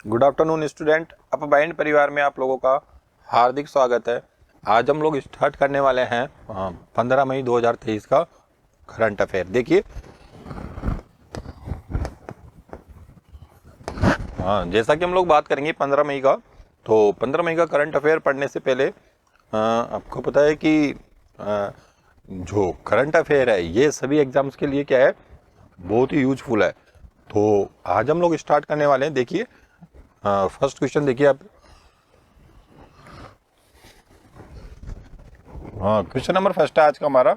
Good afternoon student. Up bind परिवार में आप लोगों का हार्दिक स्वागत है। आज हम लोग स्टार्ट करने वाले हैं 15 मई 2023 का करंट अफेयर। देखिए, जैसा कि हम लोग बात करेंगे 15 मई का, तो 15 मई का करंट अफेयर पढ़ने से पहले आपको पता है कि जो करंट अफेयर है ये सभी एग्जाम्स के लिए क्या है, बहुत ही यूजफुल है। तो आज हम लोग स्टार्ट करने वाले हैं। देखिए, फर्स्ट क्वेश्चन देखिए आप। क्वेश्चन नंबर फर्स्ट है आज का हमारा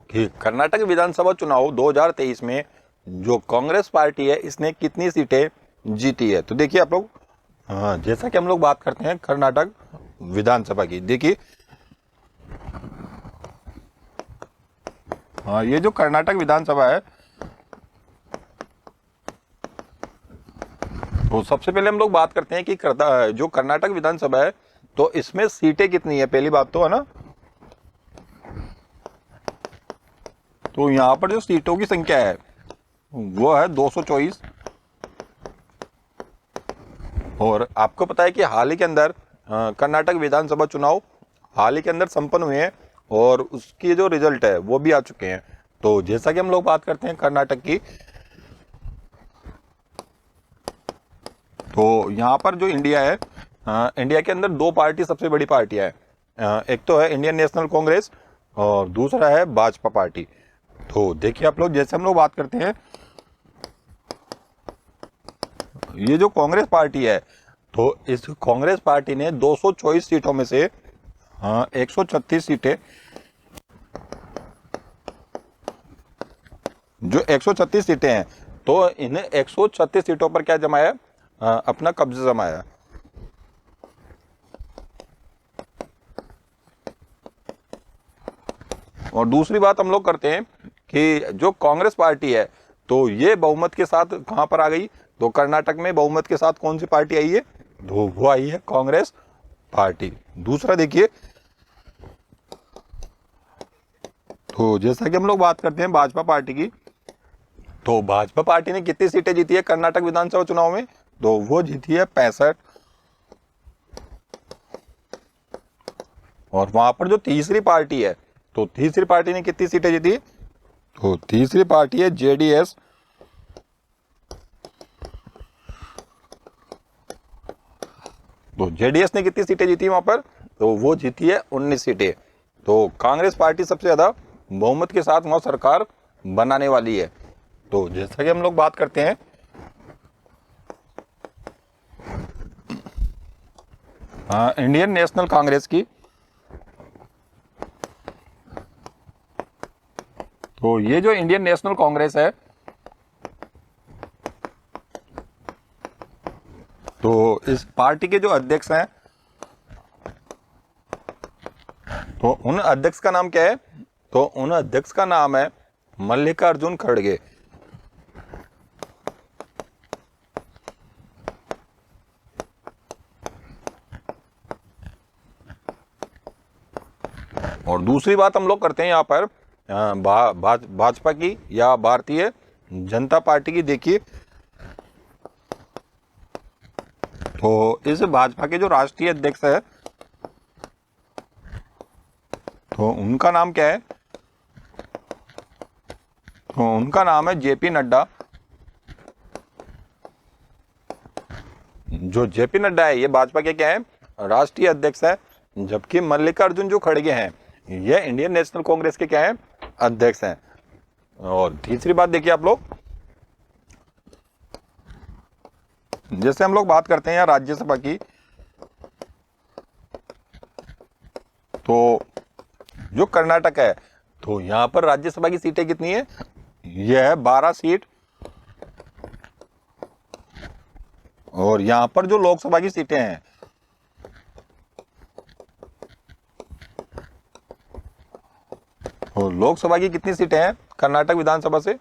कि कर्नाटक विधानसभा चुनाव 2023 में जो कांग्रेस पार्टी है इसने कितनी सीटें जीती है। तो देखिए आप लोग, जैसा कि हम लोग बात करते हैं कर्नाटक विधानसभा की। देखिए, ये जो कर्नाटक विधानसभा है, तो सबसे पहले हम लोग बात करते हैं कि जो कर्नाटक विधानसभा है तो इसमें सीटें कितनी है। पहली बात तो है ना, तो यहाँ पर जो सीटों की संख्या है वो है 224। और आपको पता है कि हाल ही के अंदर कर्नाटक विधानसभा चुनाव हाल ही के अंदर संपन्न हुए हैं और उसकी जो रिजल्ट है वो भी आ चुके हैं। तो जैसा कि हम लोग बात करते हैं कर्नाटक की, तो यहाँ पर जो इंडिया है, इंडिया के अंदर दो पार्टी सबसे बड़ी पार्टियां हैं। एक तो है इंडियन नेशनल कांग्रेस और दूसरा है भाजपा पार्टी। तो देखिए आप लोग, जैसे हम लोग बात करते हैं, ये जो कांग्रेस पार्टी है तो इस कांग्रेस पार्टी ने 224 सीटों में से 136 सीटें, जो 136 सीटें हैं तो इन्हें 136 सीटों पर क्या जमाया, अपना कब्जा जमाया। और दूसरी बात हम लोग करते हैं कि जो कांग्रेस पार्टी है तो ये बहुमत के साथ कहां पर आ गई, तो कर्नाटक में बहुमत के साथ कौन सी पार्टी आई है, तो वो आई है कांग्रेस पार्टी। दूसरा देखिए, तो जैसा कि हम लोग बात करते हैं भाजपा पार्टी की, तो भाजपा पार्टी ने कितनी सीटें जीती है कर्नाटक विधानसभा चुनाव में, तो वो जीती है 65। और वहां पर जो तीसरी पार्टी है, तो तीसरी पार्टी ने कितनी सीटें जीती, तो तीसरी पार्टी है जेडीएस। तो जेडीएस ने कितनी सीटें जीती वहां पर, तो वो जीती है 19 सीटें। तो कांग्रेस पार्टी सबसे ज्यादा बहुमत के साथ वहां सरकार बनाने वाली है। तो जैसा कि हम लोग बात करते हैं, इंडियन नेशनल कांग्रेस की, तो ये जो इंडियन नेशनल कांग्रेस है, तो इस पार्टी के जो अध्यक्ष हैं, तो उन अध्यक्ष का नाम क्या है, तो उन अध्यक्ष का नाम है मल्लिकार्जुन खड़गे। और दूसरी बात हम लोग करते हैं यहाँ पर भाजपा की या भारतीय जनता पार्टी की। देखिए, तो इस भाजपा के जो राष्ट्रीय अध्यक्ष है, तो उनका नाम क्या है, तो उनका नाम है जेपी नड्डा। जो जेपी नड्डा है ये भाजपा के क्या है, राष्ट्रीय अध्यक्ष है, जबकि मल्लिकार्जुन जो खड़गे हैं ये इंडियन नेशनल कांग्रेस के क्या है, अध्यक्ष हैं। और तीसरी बात देखिए आप लोग, जैसे हम लोग बात करते हैं यहाँ राज्यसभा की, तो जो कर्नाटक है तो यहाँ पर राज्यसभा की सीटें कितनी है, यह है 12 सीट। और यहाँ पर जो लोकसभा की सीटें हैं, तो लोकसभा की कितनी सीटें हैं कर्नाटक विधानसभा से,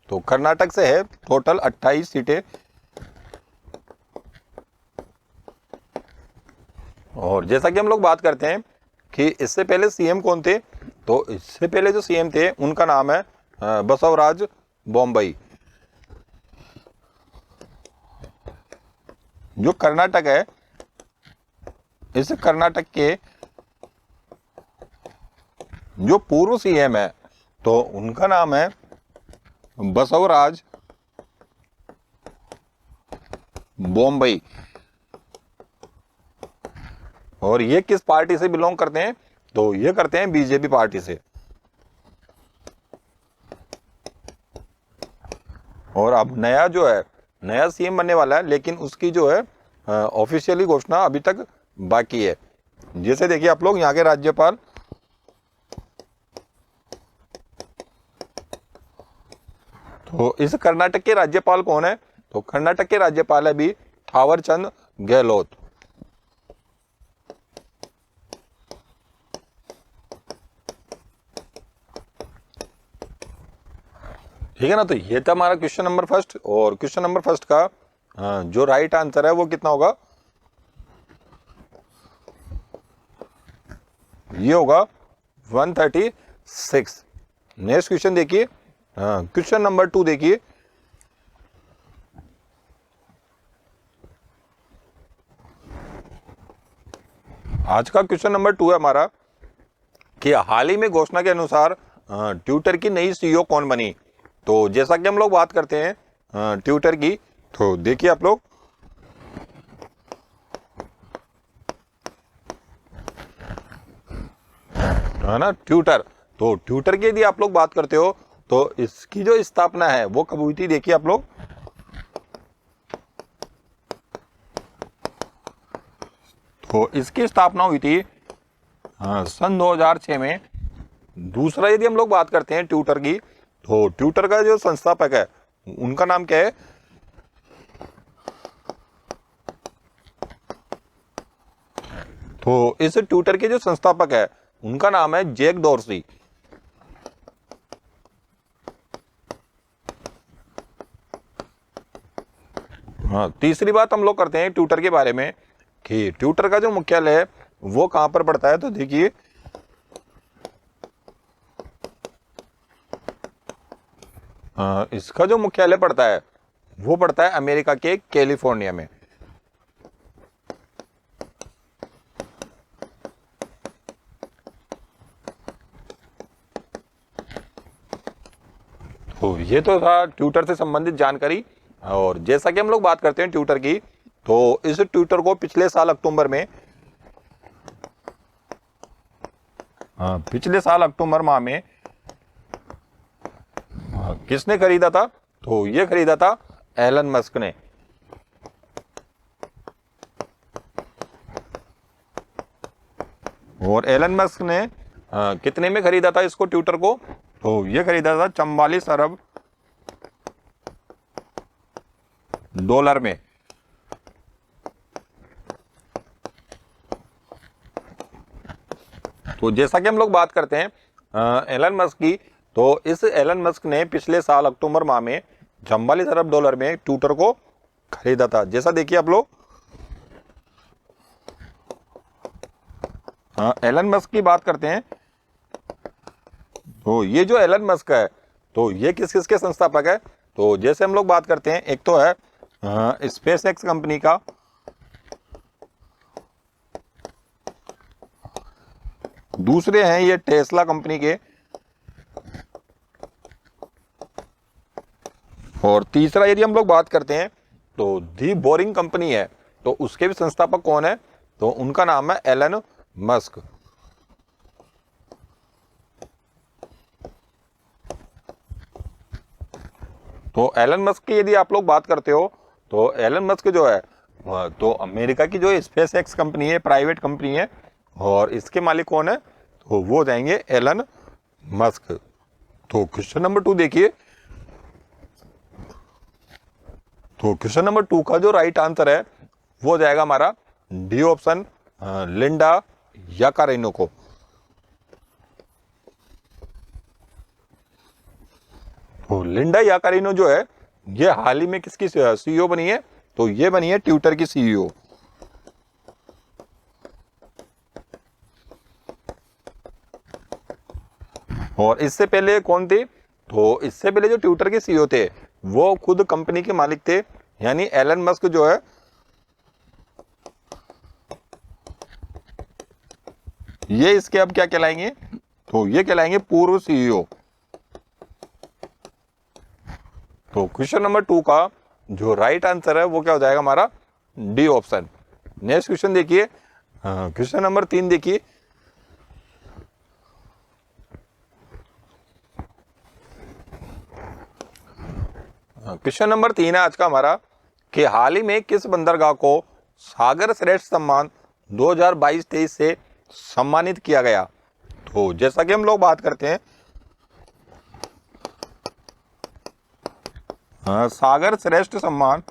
तो कर्नाटक से है टोटल 28 सीटें। और जैसा कि हम लोग बात करते हैं कि इससे पहले सीएम कौन थे, तो इससे पहले जो सीएम थे उनका नाम है बसवराज बोम्मई। जो कर्नाटक है, इस कर्नाटक के जो पूर्व सीएम है तो उनका नाम है बसवराज बोम्मई। और ये किस पार्टी से बिलोंग करते हैं? तो ये करते हैं बीजेपी पार्टी से। और अब नया जो है, नया सीएम बनने वाला है, लेकिन उसकी जो है ऑफिशियली घोषणा अभी तक बाकी है। जैसे देखिए आप लोग, यहाँ के राज्यपाल तो इस कर्नाटक के राज्यपाल कौन है? तो कर्नाटक के राज्यपाल है भी थावरचंद गहलोत। ठीक है ना। तो ये था हमारा क्वेश्चन नंबर फर्स्ट। और क्वेश्चन नंबर फर्स्ट का जो राइट आंसर है वो कितना होगा? ये होगा 136। नेक्स्ट क्वेश्चन देखिए, क्वेश्चन नंबर 2 देखिए। आज का क्वेश्चन नंबर 2 है हमारा कि हाल ही में घोषणा के अनुसार ट्विटर की नई सीईओ कौन बनी? तो जैसा कि हम लोग बात करते हैं ट्विटर की, तो देखिए आप लोग, है ना, ट्विटर। तो ट्विटर की यदि आप लोग बात करते हो तो इसकी जो स्थापना है वो कब हुई थी? देखिए आप लोग, तो इसकी स्थापना हुई थी सन 2006 में। दूसरा यदि हम लोग बात करते हैं ट्विटर की, तो ट्विटर का जो संस्थापक है उनका नाम क्या है? तो इस ट्विटर के जो संस्थापक है उनका नाम है जैक डोर्सी। हाँ, तीसरी बात हम लोग करते हैं ट्विटर के बारे में कि ट्विटर का जो मुख्यालय है वो कहां पर पड़ता है? तो देखिए, इसका जो मुख्यालय पड़ता है वो पड़ता है अमेरिका के कैलिफोर्निया में। तो ये तो था ट्विटर से संबंधित जानकारी। और जैसा कि हम लोग बात करते हैं ट्विटर की, तो इस ट्विटर को पिछले साल अक्टूबर माह में किसने खरीदा था? तो ये खरीदा था एलन मस्क ने। और एलन मस्क ने कितने में खरीदा था इसको, ट्विटर को? तो ये खरीदा था 44 अरब डॉलर में। तो जैसा कि हम लोग बात करते हैं एलन मस्क की, तो इस एलन मस्क ने पिछले साल अक्टूबर माह में 44 अरब डॉलर में ट्विटर को खरीदा था। जैसा देखिए आप लोग, एलन मस्क की बात करते हैं, तो ये जो एलन मस्क है तो ये किस किस के संस्थापक है? तो जैसे हम लोग बात करते हैं, एक तो है स्पेस एक्स कंपनी का, दूसरे हैं ये टेस्ला कंपनी के, और तीसरा यदि हम लोग बात करते हैं तो दी बोरिंग कंपनी है। तो उसके भी संस्थापक कौन है? तो उनका नाम है एलन मस्क। तो एलन मस्क की यदि आप लोग बात करते हो, तो एलन मस्क जो है तो अमेरिका की जो स्पेस एक्स कंपनी है, प्राइवेट कंपनी है, और इसके मालिक कौन है? तो वो जाएंगे एलन मस्क। तो क्वेश्चन नंबर 2 देखिए, तो क्वेश्चन नंबर 2 का जो राइट आंसर है वो जाएगा हमारा डी ऑप्शन, लिंडा याकारिनो को। तो लिंडा याकारिनो जो है ये हाल ही में किसकी सीईओ बनी है? तो ये बनी है ट्विटर की सीईओ। और इससे पहले कौन थे? तो इससे पहले जो ट्विटर के सीईओ थे वो खुद कंपनी के मालिक थे, यानी एलन मस्क जो है ये इसके अब क्या कहलाएंगे, तो ये कहलाएंगे पूर्व सीईओ। तो क्वेश्चन नंबर 2 का जो राइट आंसर है वो क्या हो जाएगा हमारा, डी ऑप्शन। नेक्स्ट क्वेश्चन देखिए, क्वेश्चन नंबर 3 देखिए। क्वेश्चन नंबर 3 है आज का हमारा कि हाल ही में किस बंदरगाह को सागर श्रेष्ठ सम्मान 2022-23 से सम्मानित किया गया। तो जैसा कि हम लोग बात करते हैं, सागर श्रेष्ठ सम्मान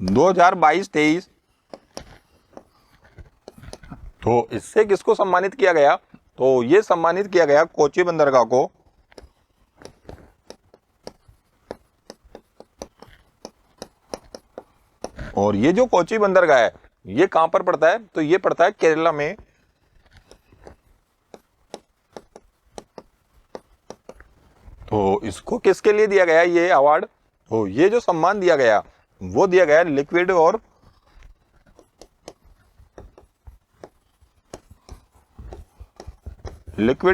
2022-23, तो इससे किसको सम्मानित किया गया, तो ये सम्मानित किया गया कोची बंदरगाह को। और ये जो कोची बंदरगाह है ये कहां पर पड़ता है, तो ये पड़ता है केरला में। तो इसको किसके लिए दिया गया ये अवार्ड, तो ये जो सम्मान दिया गया वो दिया गया लिक्विड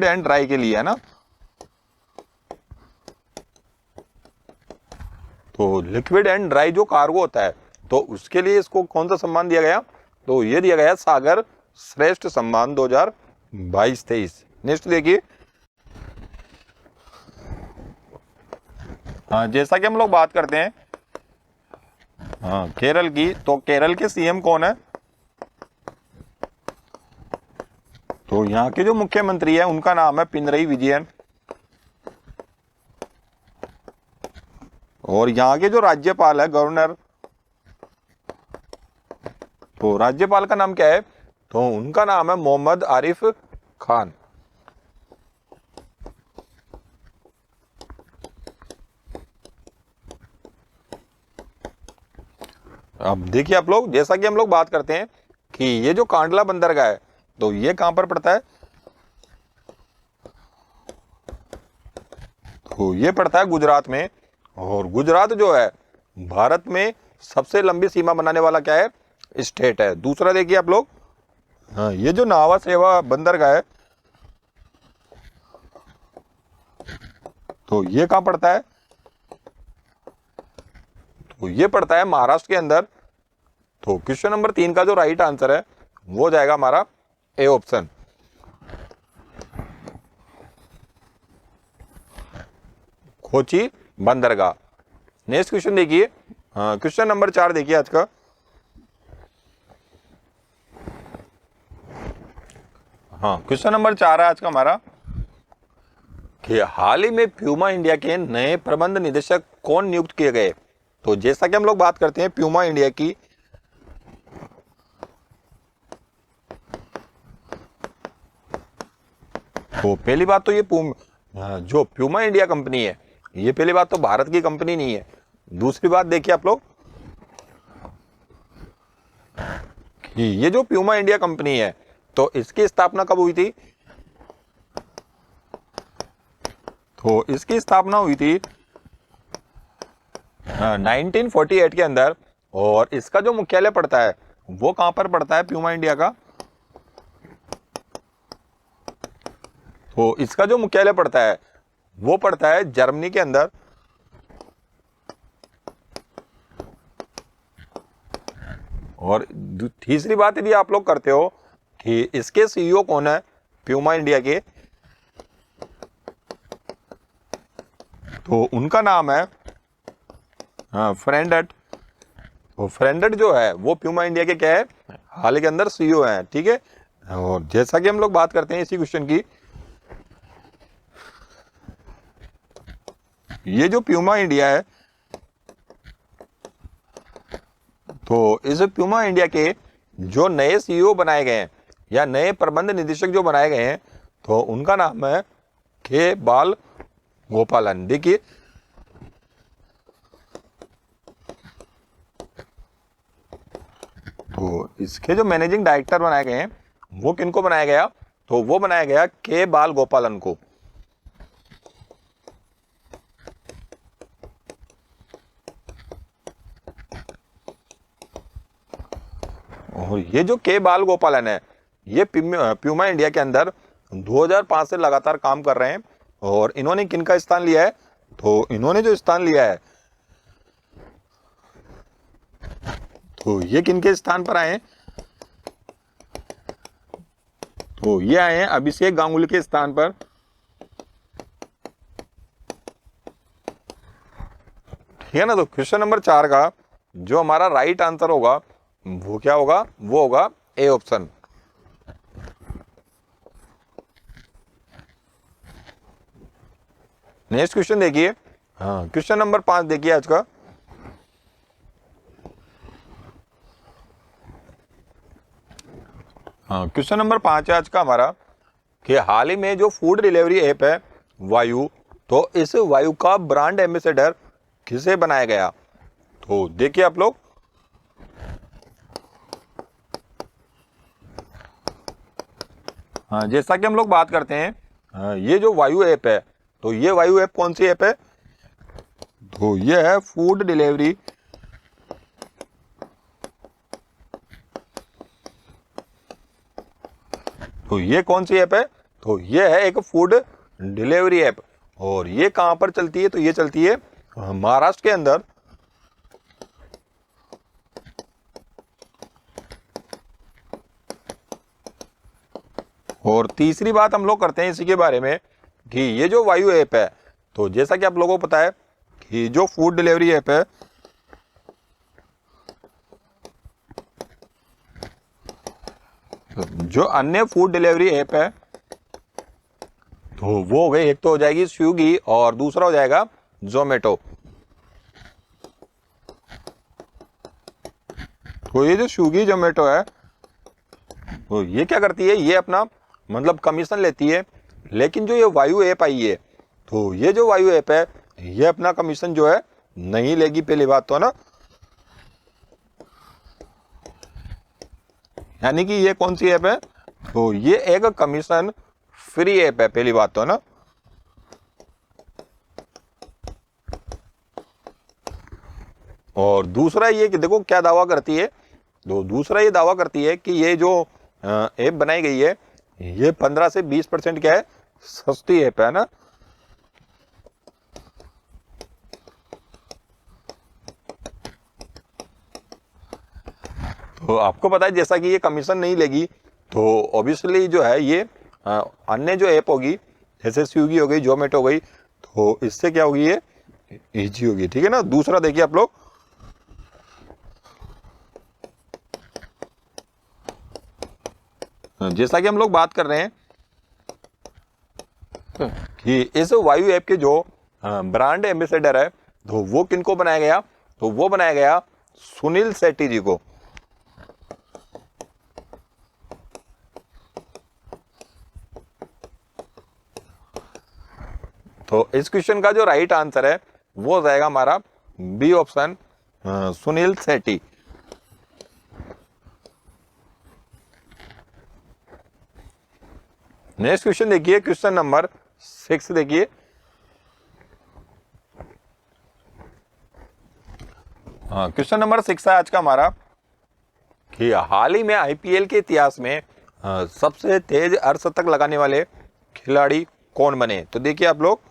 एंड ड्राई के लिए, है ना। तो लिक्विड एंड ड्राई जो कार्गो होता है तो उसके लिए इसको कौन सा सम्मान दिया गया, तो ये दिया गया सागर श्रेष्ठ सम्मान 2022-23। नेक्स्ट देखिए, जैसा कि हम लोग बात करते हैं केरल की, तो केरल के सीएम कौन है, तो यहाँ के जो मुख्यमंत्री है उनका नाम है पिनरई विजयन। और यहाँ के जो राज्यपाल है गवर्नर, तो राज्यपाल का नाम क्या है, तो उनका नाम है मोहम्मद आरिफ खान। अब देखिए आप लोग, जैसा कि हम लोग बात करते हैं कि ये जो कांडला बंदरगाह है तो ये कहां पर पड़ता है, तो ये पड़ता है गुजरात में। और गुजरात जो है भारत में सबसे लंबी सीमा बनाने वाला क्या है, स्टेट है। दूसरा देखिए आप लोग, ये जो नावा सेवा बंदरगाह है तो ये कहां पड़ता है, तो ये पड़ता है महाराष्ट्र के अंदर। तो क्वेश्चन नंबर 3 का जो राइट आंसर है वो जाएगा हमारा ए ऑप्शन। कोची बंदरगाह। नेक्स्ट क्वेश्चन देखिए, क्वेश्चन नंबर 4 देखिए आज का। क्वेश्चन नंबर 4 है आज का हमारा कि हाल ही में प्यूमा इंडिया के नए प्रबंध निदेशक कौन नियुक्त किए गए। तो जैसा कि हम लोग बात करते हैं प्यूमा इंडिया की, तो पहली बात तो ये जो प्यूमा इंडिया कंपनी है ये पहली बात तो भारत की कंपनी नहीं है। दूसरी बात देखिए आप लोग कि ये जो प्यूमा इंडिया कंपनी है तो इसकी स्थापना कब हुई थी, तो इसकी स्थापना हुई थी 1948 के अंदर। और इसका जो मुख्यालय पड़ता है वो कहां पर पड़ता है प्यूमा इंडिया का, तो इसका जो मुख्यालय पड़ता है वो पड़ता है जर्मनी के अंदर। और तीसरी बात यदि आप लोग करते हो कि इसके सीईओ कौन है प्यूमा इंडिया के, तो उनका नाम है फ्रेंडट। तो फ्रेंडट जो है वो प्यूमा इंडिया के क्या है, हाल के अंदर सीईओ है, ठीक है। और जैसा कि हम लोग बात करते हैं इसी क्वेश्चन की, ये जो प्यूमा इंडिया है तो इस प्यूमा इंडिया के जो नए सीईओ बनाए गए हैं या नए प्रबंध निदेशक जो बनाए गए हैं तो उनका नाम है के बाल गोपालन। देखिए तो इसके जो मैनेजिंग डायरेक्टर बनाए गए हैं वो किनको बनाया गया, तो वो बनाया गया के बाल गोपालन को। और ये जो के बाल गोपालन है, ये प्यूमा इंडिया के अंदर 2005 से लगातार काम कर रहे हैं। और इन्होंने किनका स्थान लिया है? तो इन्होंने जो स्थान लिया है, तो ये किनके स्थान पर आए हैं? तो ये आए हैं अभिषेक गांगुली के स्थान पर। ठीक है ना। तो क्वेश्चन नंबर 4 का जो हमारा राइट आंसर होगा वो क्या होगा? वो होगा ए ऑप्शन। नेक्स्ट क्वेश्चन देखिए। हाँ, क्वेश्चन नंबर 5 देखिए आज का। हाँ, क्वेश्चन नंबर 5 है आज का हमारा कि हाल ही में जो फूड डिलीवरी ऐप है वायु, तो इस वायु का ब्रांड एम्बेसडर किसे बनाया गया? तो देखिए आप लोग। हाँ, जैसा कि हम लोग बात करते हैं, ये जो वायु ऐप है, तो ये वायु ऐप कौन सी ऐप है? तो ये है फूड डिलीवरी। तो ये कौन सी ऐप है? तो ये है एक फूड डिलीवरी ऐप। और ये कहां पर चलती है? तो ये चलती है महाराष्ट्र के अंदर। और तीसरी बात हम लोग करते हैं इसी के बारे में कि ये जो वायु ऐप है, तो जैसा कि आप लोगों को पता है कि जो फूड डिलीवरी ऐप है, जो अन्य फूड डिलीवरी ऐप है, तो वो हो गए, एक तो हो जाएगी स्विगी और दूसरा हो जाएगा जोमेटो। तो ये जो स्विगी जोमेटो है, तो ये क्या करती है? ये अपना मतलब कमीशन लेती है। लेकिन जो ये वायु ऐप आई है, तो ये जो वायु ऐप है, ये अपना कमीशन जो है नहीं लेगी। पहली बात तो ना, यानी कि ये कौन सी ऐप है? तो ये एक कमीशन फ्री ऐप है। पहली बात तो ना। और दूसरा ये कि देखो क्या दावा करती है। तो दूसरा ये दावा करती है कि ये जो ऐप बनाई गई है, ये 15 से 20% क्या है? सस्ती ऐप है ना। तो आपको पता है जैसा कि ये कमीशन नहीं लेगी, तो ऑब्वियसली जो है ये अन्य जो ऐप होगी, जैसे स्विगी हो गई, जोमेटो हो गई, तो इससे क्या होगी? ये इजी होगी। ठीक है ना। दूसरा देखिए आप लोग। जैसा कि हम लोग बात कर रहे हैं कि इस वायु ऐप के जो ब्रांड एम्बेसडर है, तो वो किनको बनाया गया? तो वो बनाया गया सुनील शेट्टी जी को। तो इस क्वेश्चन का जो राइट आंसर है वो हो जाएगा हमारा B option, Sunil Shetty. Next question देखिए, क्वेश्चन नंबर 6 देखिए। क्वेश्चन नंबर 6 है आज का हमारा कि हाल ही में आईपीएल के इतिहास में सबसे तेज अर्धशतक लगाने वाले खिलाड़ी कौन बने? तो देखिए आप लोग।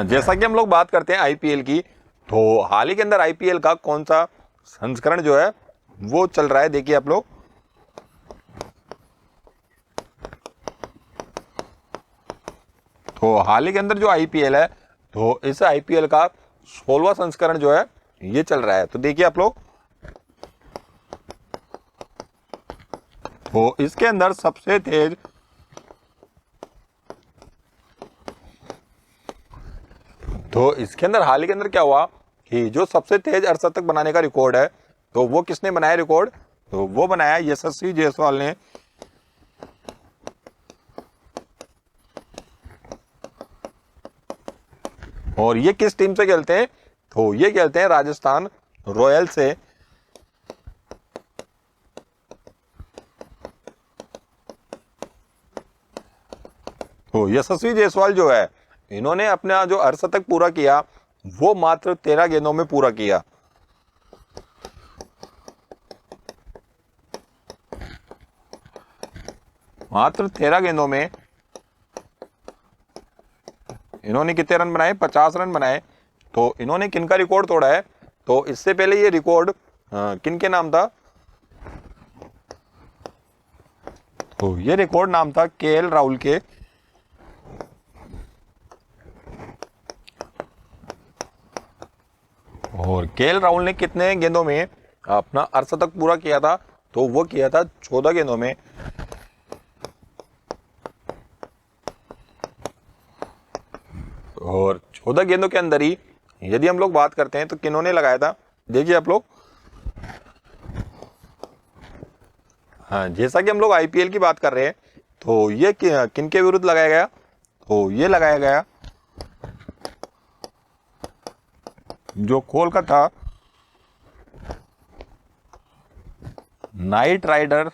जैसा कि हम लोग बात करते हैं आईपीएल की, तो हाल ही के अंदर आईपीएल का कौन सा संस्करण जो है वो चल रहा है? देखिए आप लोग। तो हाल ही के अंदर जो आईपीएल है, तो इस आईपीएल का 16वां संस्करण जो है ये चल रहा है। तो देखिए आप लोग। तो इसके अंदर सबसे तेज तो इसके अंदर हाल ही के अंदर क्या हुआ कि जो सबसे तेज अर्धशतक बनाने का रिकॉर्ड है, तो वो किसने बनाया रिकॉर्ड? तो वो बनाया यशस्वी जायसवाल ने। और ये किस टीम से खेलते हैं? तो ये खेलते हैं राजस्थान रॉयल से। तो यशस्वी जायसवाल जो है, इन्होंने अपना जो अर्धशतक पूरा किया वो मात्र 13 गेंदों में पूरा किया। मात्र 13 गेंदों में इन्होंने कितने रन बनाए? 50 रन बनाए। तो इन्होंने किन का रिकॉर्ड तोड़ा है? तो इससे पहले ये रिकॉर्ड किन के नाम था? तो ये रिकॉर्ड नाम था केएल राहुल के। और केएल राहुल ने कितने गेंदों में अपना अर्धशतक पूरा किया था? तो वो किया था 14 गेंदों में। और 14 गेंदों के अंदर ही यदि हम लोग बात करते हैं तो किन्होंने लगाया था? देखिए आप लोग, हाँ, जैसा कि हम लोग आईपीएल की बात कर रहे हैं तो ये किन के विरुद्ध लगाया गया? तो ये लगाया गया जो कोलकाता नाइट राइडर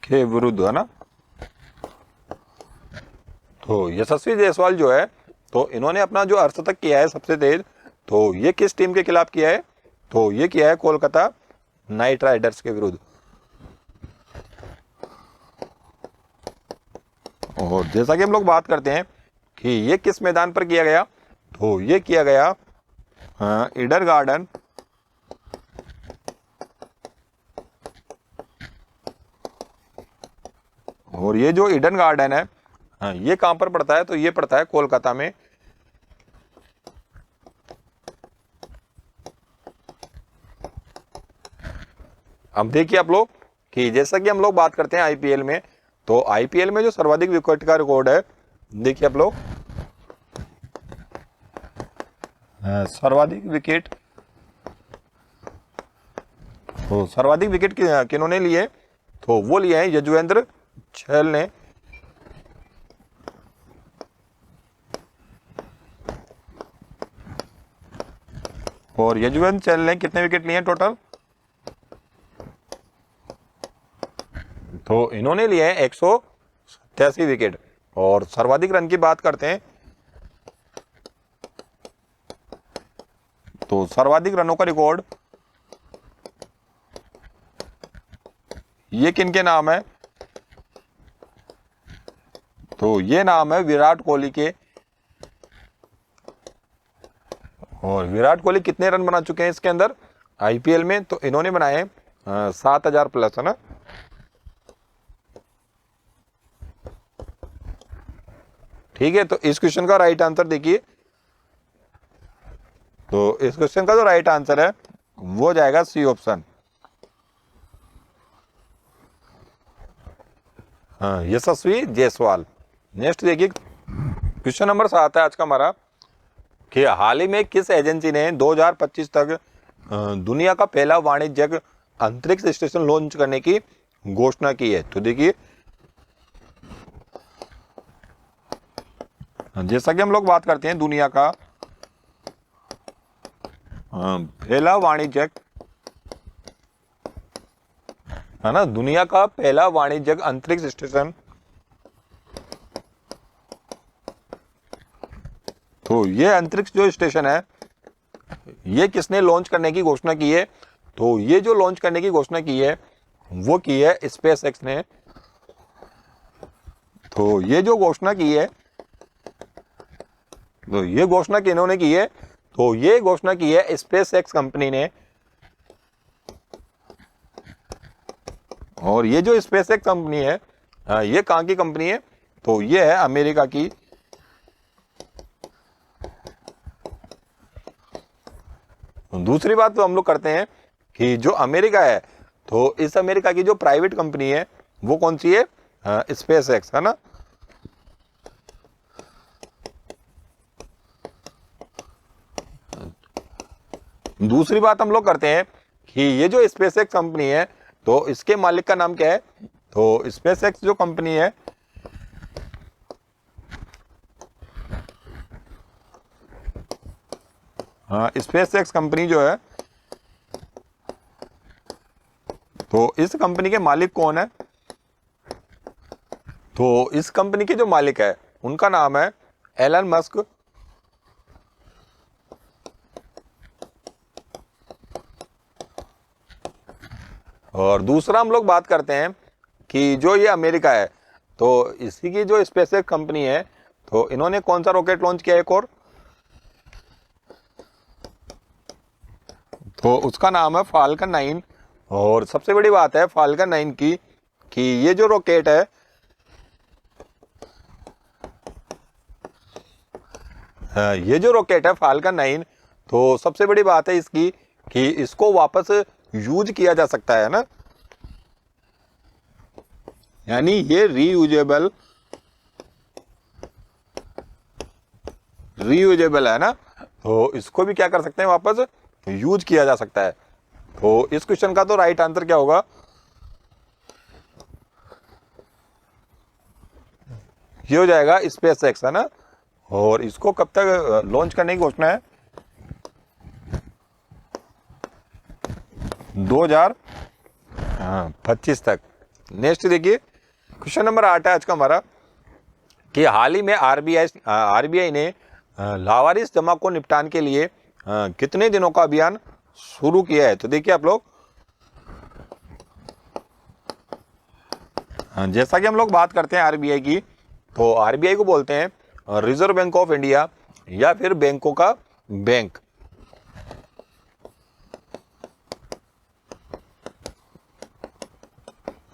के विरुद्ध, है ना। तो यशस्वी जायसवाल जो है, तो इन्होंने अपना जो अर्धशतक किया है सबसे तेज, तो ये किस टीम के खिलाफ किया है? तो ये किया है कोलकाता नाइट राइडर्स के विरुद्ध। और जैसा कि हम लोग बात करते हैं कि ये किस मैदान पर किया गया, तो ये किया गया ईडन गार्डन और ये जो ईडन गार्डन है ये कहां पर पड़ता है? तो ये पड़ता है कोलकाता में। अब देखिए आप लोग कि जैसा कि हम लोग बात करते हैं आईपीएल में, तो आईपीएल में जो सर्वाधिक विकेट का रिकॉर्ड है, देखिए आप लोग, सर्वाधिक विकेट, तो सर्वाधिक विकेट किन्होंने लिए? तो वो लिए हैं यजुवेंद्र चहल ने। और यजुवेंद्र चहल ने कितने विकेट लिए टोटल? तो इन्होंने लिए हैं 187 विकेट। और सर्वाधिक रन की बात करते हैं तो सर्वाधिक रनों का रिकॉर्ड ये किनके नाम है? तो ये नाम है विराट कोहली के। और विराट कोहली कितने रन बना चुके हैं इसके अंदर आईपीएल में? तो इन्होंने बनाए 7000 प्लस, है ना। ठीक है, तो इस क्वेश्चन का राइट आंसर देखिए, तो इस क्वेश्चन का जो राइट आंसर है वो जाएगा सी ऑप्शन। हाँ, यशस्वी जायसवाल। नेक्स्ट देखिए, क्वेश्चन नंबर 7 है आज का हमारा कि हाल ही में किस एजेंसी ने 2025 तक दुनिया का पहला वाणिज्यिक अंतरिक्ष स्टेशन लॉन्च करने की घोषणा की है? तो देखिए, जैसा कि हम लोग बात करते हैं दुनिया का पहला वाणिज्यिक, है ना, दुनिया का पहला वाणिज्यिक अंतरिक्ष स्टेशन, तो ये अंतरिक्ष जो स्टेशन है ये किसने लॉन्च करने की घोषणा की है? तो ये जो लॉन्च करने की घोषणा की है वो की है स्पेस एक्स ने। तो ये जो घोषणा की है, तो ये घोषणा किन्होंने की है? तो ये घोषणा की है स्पेस एक्स कंपनी ने। और ये जो स्पेस एक्स कंपनी है ये कहां की कंपनी है? तो ये है अमेरिका की। दूसरी बात तो हम लोग करते हैं कि जो अमेरिका है, तो इस अमेरिका की जो प्राइवेट कंपनी है वो कौन सी है? स्पेस एक्स, है ना। दूसरी बात हम लोग करते हैं कि ये जो स्पेस एक्स कंपनी है, तो इसके मालिक का नाम क्या है? तो स्पेस एक्स जो कंपनी है स्पेस एक्स कंपनी जो है, तो इस कंपनी के मालिक कौन है? तो इस कंपनी के जो मालिक है उनका नाम है एलन मस्क। और दूसरा हम लोग बात करते हैं कि जो ये अमेरिका है, तो इसी की जो स्पेसएक्स कंपनी है, तो इन्होंने कौन सा रॉकेट लॉन्च किया एक और, तो उसका नाम है फाल्कन 9। और सबसे बड़ी बात है फाल्कन 9 की कि ये जो रॉकेट है, ये जो रॉकेट है फाल्कन 9, तो सबसे बड़ी बात है इसकी कि इसको वापस यूज किया जा सकता है ना, यानी ये रीयूजेबल है ना, तो इसको भी क्या कर सकते हैं, वापस यूज किया जा सकता है। तो इस क्वेश्चन का तो राइट आंसर क्या होगा, ये हो जाएगा स्पेसएक्स, है ना। और इसको कब तक लॉन्च करने की घोषणा है, 2025 तक। नेक्स्ट देखिए, क्वेश्चन नंबर 8 है आज का हमारा कि हाल ही में आरबीआई ने लावारिस जमा को निपटान के लिए कितने दिनों का अभियान शुरू किया है। तो देखिए आप लोग, जैसा कि हम लोग बात करते हैं आरबीआई की, तो आरबीआई को बोलते हैं रिजर्व बैंक ऑफ इंडिया या फिर बैंकों का बैंक।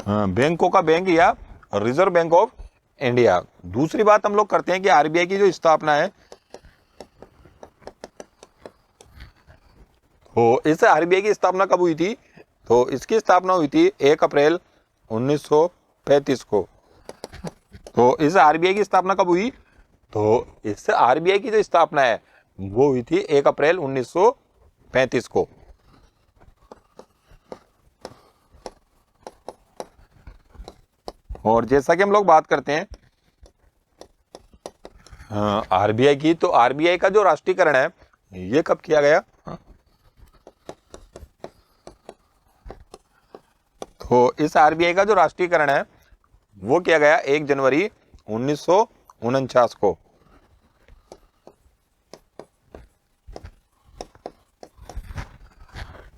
बैंकों का बैंक या रिजर्व बैंक ऑफ इंडिया। दूसरी बात हम लोग करते हैं कि आरबीआई की जो स्थापना है, तो इस आरबीआई की स्थापना कब हुई थी, तो इसकी स्थापना हुई थी 1 अप्रैल 1935 को। तो इस आरबीआई की स्थापना कब हुई, तो इस आरबीआई की जो स्थापना है वो हुई थी 1 अप्रैल 1935 को। और जैसा कि हम लोग बात करते हैं आरबीआई की, तो आरबीआई का जो राष्ट्रीयकरण है ये कब किया गया, तो इस आरबीआई का जो राष्ट्रीयकरण है वो किया गया 1 जनवरी 1949 को।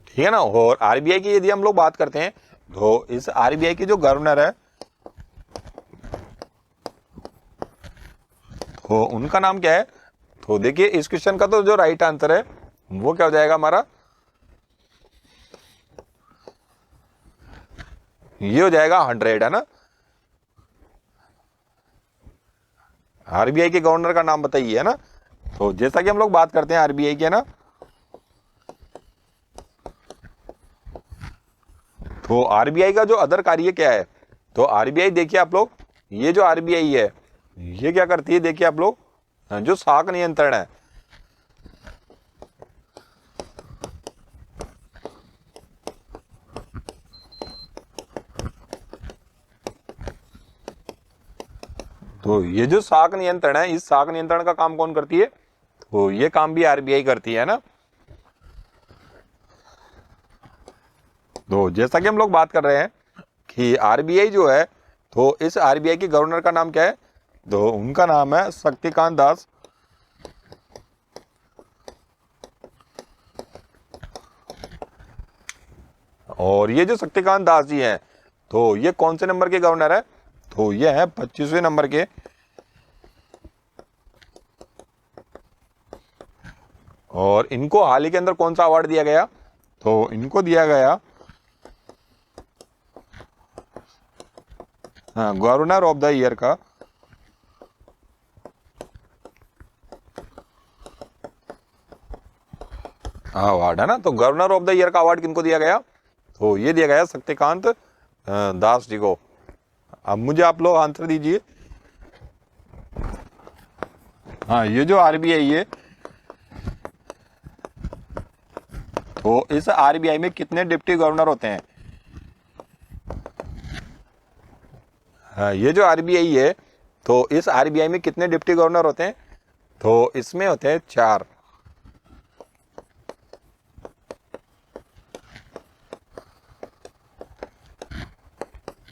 ठीक है ना। और आरबीआई की यदि हम लोग बात करते हैं, तो इस आरबीआई की जो गवर्नर है, तो उनका नाम क्या है, तो देखिए इस क्वेश्चन का तो जो राइट आंसर है वो क्या हो जाएगा हमारा, ये हो जाएगा 100, है ना। आरबीआई के गवर्नर का नाम बताइए, है ना। तो जैसा कि हम लोग बात करते हैं आरबीआई के ना, तो आरबीआई का जो अदर कार्य क्या है, तो आरबीआई देखिए आप लोग, ये जो आरबीआई है ये क्या करती है, देखिए आप लोग, जो साख नियंत्रण है, तो ये जो साख नियंत्रण है, इस साख नियंत्रण का काम कौन करती है, तो ये काम भी आरबीआई करती है ना। तो जैसा कि हम लोग बात कर रहे हैं कि आरबीआई जो है, तो इस आरबीआई के गवर्नर का नाम क्या है, तो उनका नाम है शक्तिकांत दास। और ये जो शक्तिकांत दास जी हैं, तो ये कौन से नंबर के गवर्नर है, तो ये है 25वें नंबर के। और इनको हाल ही के अंदर कौन सा अवार्ड दिया गया, तो इनको दिया गया गवर्नर ऑफ द ईयर का अवार्ड, है ना। तो गवर्नर ऑफ द ईयर का अवार्ड किनको दिया गया, तो ये दिया गया शक्तिकांत दास जी को। अब मुझे आप लोग आंसर दीजिए, हाँ ये जो आरबीआई है, तो इस आरबीआई में कितने डिप्टी गवर्नर होते हैं, हाँ ये जो आरबीआई है, तो इस आरबीआई में कितने डिप्टी गवर्नर होते हैं, तो इसमें होते हैं 4।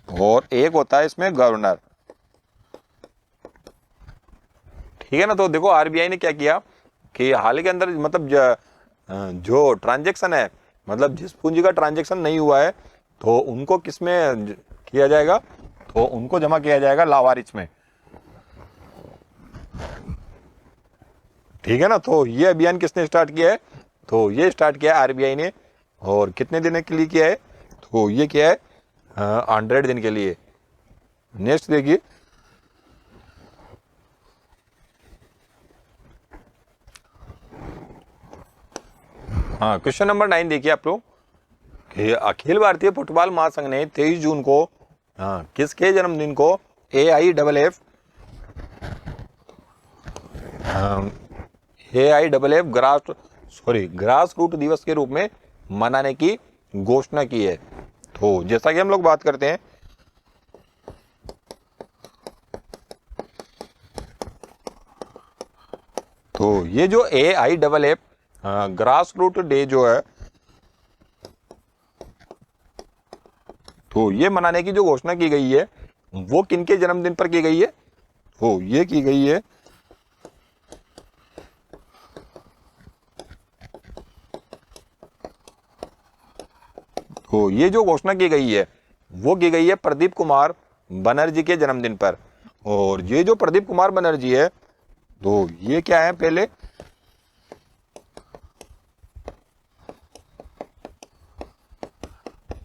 और एक होता है इसमें गवर्नर। ठीक है ना। तो देखो आरबीआई ने क्या किया कि हाल के अंदर मतलब जो ट्रांजेक्शन है, मतलब जिस पूंजी का ट्रांजेक्शन नहीं हुआ है तो उनको किस में किया जाएगा, तो उनको जमा किया जाएगा लावारिस में। ठीक है ना। तो ये अभियान किसने स्टार्ट किया है, तो ये स्टार्ट किया है आरबीआई ने। और कितने दिन के लिए किया है, तो ये किया है 100 दिन के लिए। नेक्स्ट देखिए, हाँ क्वेश्चन नंबर 9 देखिए आप लोग कि अखिल भारतीय फुटबॉल महासंघ ने 23 जून को किसके जन्मदिन को AIFF ग्रास रूट दिवस के रूप में मनाने की घोषणा की है। तो जैसा कि हम लोग बात करते हैं, तो ये जो AIFF ग्रास रूट डे जो है, तो ये मनाने की जो घोषणा की गई है वो किनके जन्मदिन पर की गई है, तो ये की गई है तो ये जो घोषणा की गई है वो की गई है प्रदीप कुमार बनर्जी के जन्मदिन पर। और ये जो प्रदीप कुमार बनर्जी है, तो ये क्या है, पहले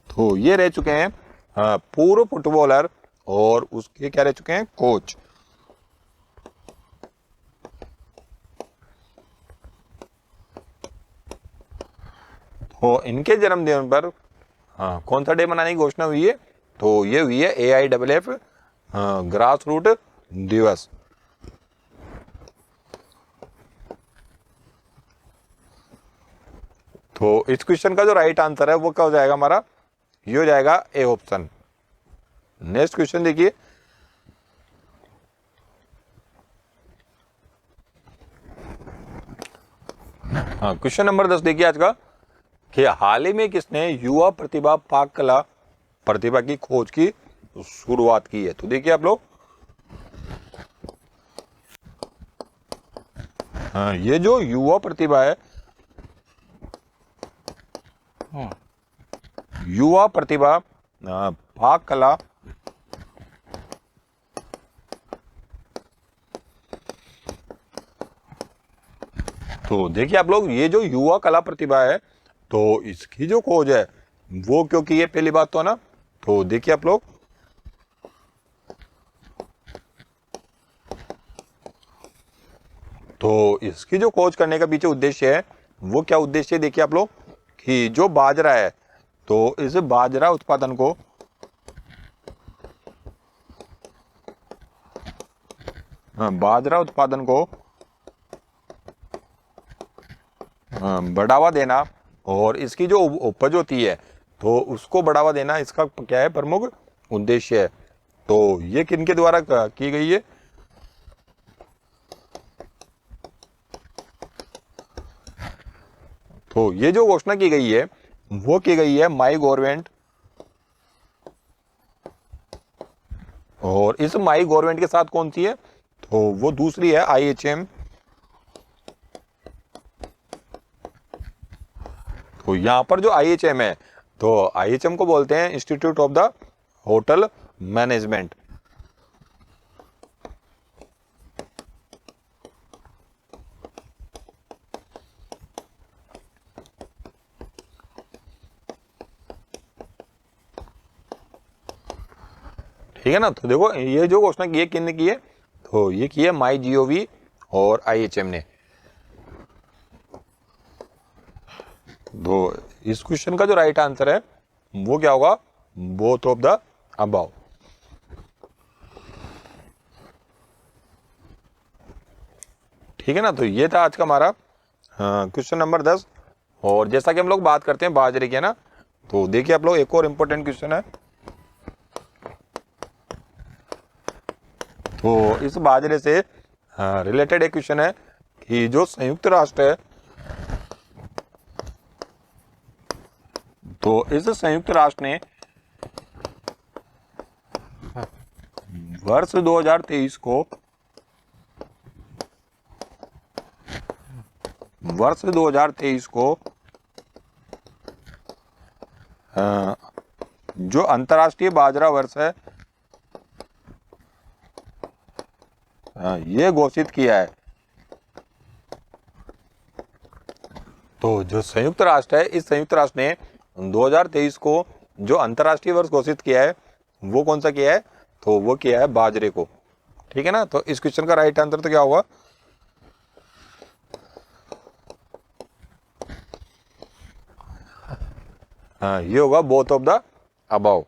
तो ये रह चुके हैं पूर्व फुटबॉलर और उसके क्या रह चुके हैं, कोच। तो इनके जन्मदिन पर कौन सा डे मनाने की घोषणा हुई है, तो ये हुई है AIFF ग्रास रूट दिवस। तो इस क्वेश्चन का जो राइट आंसर है वो क्या हो जाएगा हमारा, ये हो जाएगा ए ऑप्शन। नेक्स्ट क्वेश्चन देखिए, क्वेश्चन नंबर 10 देखिए आज का कि हाल ही में किसने युवा प्रतिभा पाक कला प्रतिभा की खोज की शुरुआत की है। तो देखिए आप लोग, ये जो युवा प्रतिभा है, युवा प्रतिभा पाक कला तो देखिए आप लोग, ये जो युवा कला प्रतिभा है तो इसकी जो खोज है वो क्यों की है, पहली बात तो है ना। तो देखिए आप लोग, तो इसकी जो खोज करने का पीछे उद्देश्य है वो क्या उद्देश्य है, देखिए आप लोग कि जो बाजरा है तो इस बाजरा उत्पादन को बढ़ावा देना और इसकी जो उपज होती है तो उसको बढ़ावा देना, इसका क्या है, प्रमुख उद्देश्य है। तो ये किनके द्वारा की गई है, तो ये जो घोषणा की गई है वो की गई है माई गवर्नमेंट। और इस माई गवर्नमेंट के साथ कौन सी है, तो वो दूसरी है IHM। तो यहां पर जो IHM है, तो IHM को बोलते हैं institute of the hotel management. ठीक है ना। तो देखो ये जो घोषणा की है किसने की है, तो ये की है MyGov और IHM ने। तो इस क्वेश्चन का जो राइट आंसर है वो क्या होगा, बोथ ऑफ द अबव। ठीक है ना। तो ये था आज का हमारा क्वेश्चन नंबर 10। और जैसा कि हम लोग बात करते हैं बाजरे की ना, तो देखिए आप लोग एक और इम्पोर्टेंट क्वेश्चन है। तो इस बाजरे से रिलेटेड एक क्वेश्चन है कि जो संयुक्त राष्ट्र है, तो इस संयुक्त राष्ट्र ने वर्ष 2023 को वर्ष 2023 को जो अंतर्राष्ट्रीय बाजरा वर्ष है ये घोषित किया है। तो जो संयुक्त राष्ट्र है, इस संयुक्त राष्ट्र ने 2023 को जो अंतर्राष्ट्रीय वर्ष घोषित किया है वो कौन सा किया है? तो वो किया है बाजरे को। ठीक है ना। तो इस क्वेश्चन का राइट आंसर तो क्या होगा? हाँ, ये होगा बोथ ऑफ द अबव।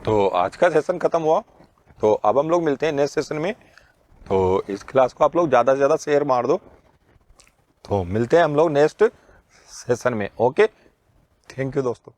तो आज का सेशन खत्म हुआ। तो अब हम लोग मिलते हैं नेक्स्ट सेशन में। तो इस क्लास को आप लोग ज़्यादा से ज़्यादा शेयर मार दो। तो मिलते हैं हम लोग नेक्स्ट सेशन में। ओके, थैंक यू दोस्तों।